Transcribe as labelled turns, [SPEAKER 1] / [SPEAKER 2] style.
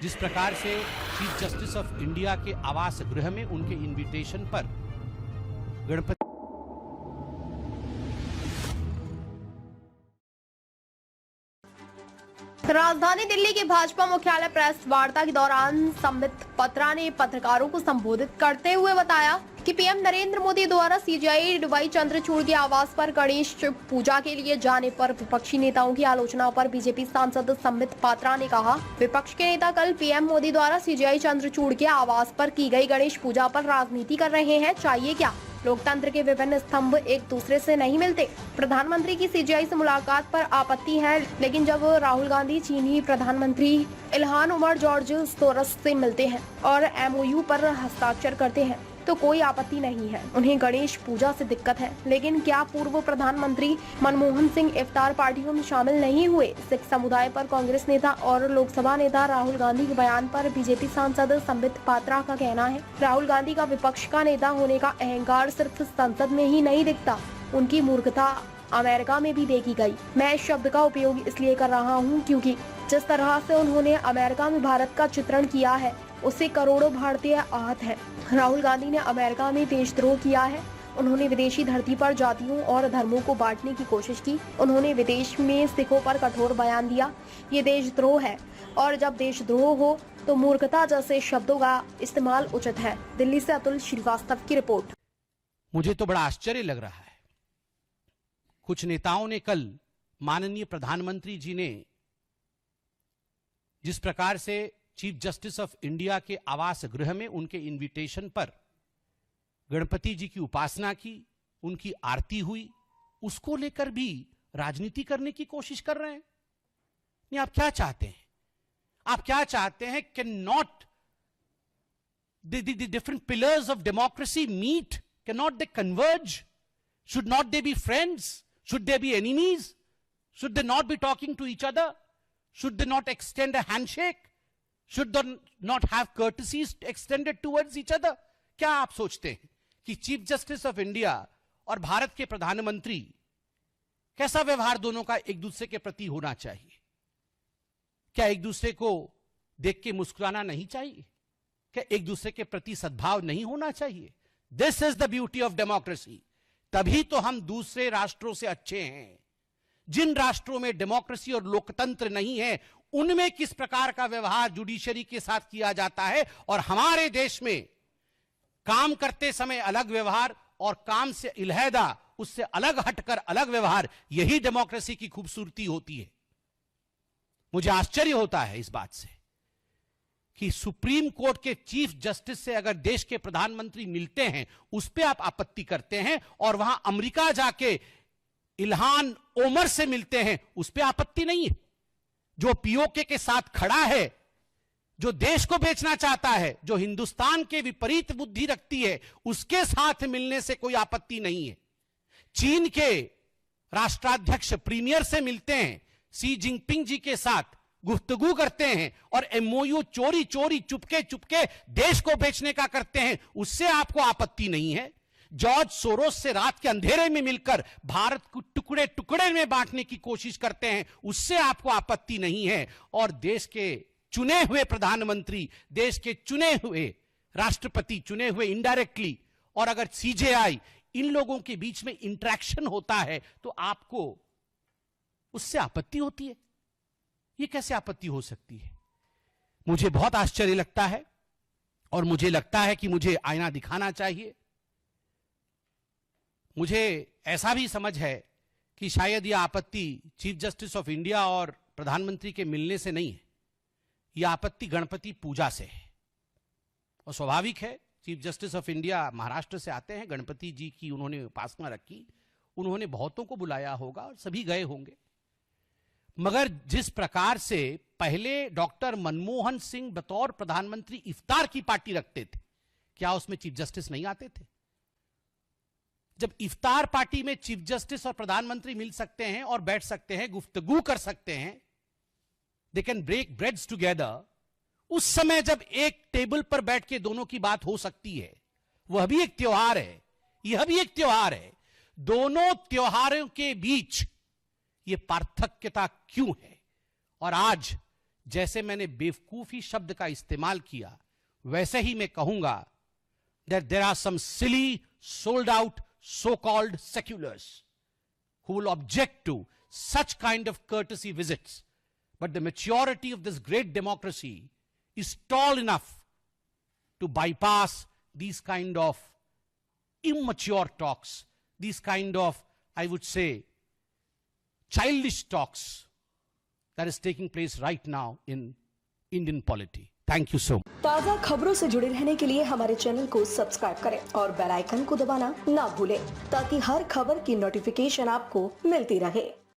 [SPEAKER 1] जिस प्रकार से चीफ जस्टिस ऑफ इंडिया के आवास गृह में उनके इनविटेशन पर गणपति
[SPEAKER 2] राजधानी दिल्ली के भाजपा मुख्यालय प्रेस वार्ता के दौरान संबित पत्रा ने पत्रकारों को संबोधित करते हुए बताया कि पीएम नरेंद्र मोदी द्वारा सीजेआई डीवाई चंद्रचूड़ के आवास पर गणेश पूजा के लिए जाने पर विपक्षी नेताओं की आलोचना पर बीजेपी सांसद संबित पात्रा ने कहा, विपक्ष के नेता कल पीएम मोदी द्वारा सीजेआई चंद्रचूड़ के आवास पर की गई गणेश पूजा पर राजनीति कर रहे हैं, चाहिए क्या? लोकतंत्र के विभिन्न स्तंभ एक दूसरे से नहीं मिलते। प्रधानमंत्री की सीजेआई से मुलाकात पर आपत्ति है, लेकिन जब राहुल गांधी चीनी प्रधानमंत्री इल्हान उमर जॉर्ज सोरस से मिलते हैं और एमओयू पर हस्ताक्षर करते हैं तो कोई आपत्ति नहीं है। उन्हें गणेश पूजा से दिक्कत है, लेकिन क्या पूर्व प्रधानमंत्री मनमोहन सिंह इफ्तार पार्टियों में शामिल नहीं हुए? सिख समुदाय पर कांग्रेस नेता और लोकसभा नेता राहुल गांधी के बयान पर बीजेपी सांसद संबित पात्रा का कहना है, राहुल गांधी का विपक्ष का नेता होने का अहंकार सिर्फ संसद में ही नहीं दिखता, उनकी मूर्खता अमेरिका में भी देखी गई। मैं इस शब्द का उपयोग इसलिए कर रहा हूँ क्योंकि जिस तरह से उन्होंने अमेरिका में भारत का चित्रण किया है उससे करोड़ों भारतीय आहत हैं। राहुल गांधी ने अमेरिका में देशद्रोह किया है। उन्होंने विदेशी धरती पर जातियों और धर्मों को बांटने की कोशिश की। उन्होंने विदेश में सिखों पर कठोर बयान दिया। ये देशद्रोह है और जब देशद्रोह हो तो मूर्खता जैसे शब्दों का इस्तेमाल उचित है। दिल्ली से अतुल श्रीवास्तव की रिपोर्ट।
[SPEAKER 1] मुझे तो बड़ा आश्चर्य लग रहा है, कुछ नेताओं ने कल माननीय प्रधानमंत्री जी ने जिस प्रकार से चीफ जस्टिस ऑफ इंडिया के आवास गृह में उनके इनविटेशन पर गणपति जी की उपासना की, उनकी आरती हुई, उसको लेकर भी राजनीति करने की कोशिश कर रहे हैं। नहीं, आप क्या चाहते हैं? आप क्या चाहते हैं? Can not the different pillars of democracy meet? Can not they converge? Should not they be friends? Should they be enemies? Should they not be talking to each other? Should they not extend a handshake? Should they not have courtesies extended towards each other? क्या आप सोचते हैं कि chief justice of India और भारत के प्रधानमंत्री कैसा व्यवहार दोनों का एक दूसरे के प्रति होना चाहिए? क्या एक दूसरे को देख के मुस्कुराना नहीं चाहिए? क्या एक दूसरे के प्रति सद्भाव नहीं होना चाहिए? This is the beauty of democracy. तभी तो हम दूसरे राष्ट्रों से अच्छे हैं। जिन राष्ट्रों में डेमोक्रेसी और लोकतंत्र नहीं है उनमें किस प्रकार का व्यवहार जुडिशरी के साथ किया जाता है, और हमारे देश में काम करते समय अलग व्यवहार और काम से इल्हैदा उससे अलग हटकर अलग व्यवहार, यही डेमोक्रेसी की खूबसूरती होती है। मुझे आश्चर्य होता है इस बात से कि सुप्रीम कोर्ट के चीफ जस्टिस से अगर देश के प्रधानमंत्री मिलते हैं उस पर आप आपत्ति करते हैं, और वहां अमेरिका जाके इल्हान ओमर से मिलते हैं उस पे आपत्ति नहीं है। जो पीओके के साथ खड़ा है, जो देश को बेचना चाहता है, जो हिंदुस्तान के विपरीत बुद्धि रखती है, उसके साथ मिलने से कोई आपत्ति नहीं है। चीन के राष्ट्राध्यक्ष प्रीमियर से मिलते हैं, शी जिनपिंग जी के साथ गुफ्तगू करते हैं, और एमओयू चोरी चोरी चुपके चुपके देश को बेचने का करते हैं, उससे आपको आपत्ति नहीं है। जॉर्ज सोरोस से रात के अंधेरे में मिलकर भारत को टुकड़े टुकड़े में बांटने की कोशिश करते हैं, उससे आपको आपत्ति नहीं है। और देश के चुने हुए प्रधानमंत्री, देश के चुने हुए राष्ट्रपति, चुने हुए इनडायरेक्टली, और अगर सीजेआई, इन लोगों के बीच में इंटरेक्शन होता है तो आपको उससे आपत्ति होती है। यह कैसे आपत्ति हो सकती है? मुझे बहुत आश्चर्य लगता है, और मुझे लगता है कि मुझे आईना दिखाना चाहिए। मुझे ऐसा भी समझ है कि शायद यह आपत्ति चीफ जस्टिस ऑफ इंडिया और प्रधानमंत्री के मिलने से नहीं है, यह आपत्ति गणपति पूजा से है। और स्वाभाविक है, chief justice of India Maharashtra से आते हैं, गणपति जी की उन्होंने उपासना रखी, उन्होंने बहुतों को बुलाया होगा और सभी गए होंगे। मगर जिस प्रकार से पहले डॉक्टर मनमोहन सिंह बतौर प्रधानमंत्री इफ्तार की पार्टी रखते थे, क्या उसमें चीफ जस्टिस नहीं आते थे? जब इफ्तार पार्टी में चीफ जस्टिस और प्रधानमंत्री मिल सकते हैं और बैठ सकते हैं, गुफ्तगू कर सकते हैं, they can break breads together, उस समय जब एक टेबल पर बैठ के दोनों की बात हो सकती है, वह भी एक त्योहार है, यह भी एक त्योहार है। दोनों त्योहारों के बीच यह पार्थक्यता क्यों है? और आज जैसे मैंने बेवकूफी शब्द का इस्तेमाल किया, वैसे ही मैं कहूंगा that there are some silly, sold out, so-called seculars who will object to such kind of courtesy visits. But the maturity of this great democracy is tall enough to bypass these kind of immature talks, these kind of, I would say, childish talks that is taking place right now in Indian polity. Thank you so much.
[SPEAKER 3] ताज़ा खबरों से जुड़े रहने के लिए हमारे channel को subscribe करें और बेल आइकन को दबाना ना भूलें ताकि हर खबर की नोटिफिकेशन आपको मिलती रहे।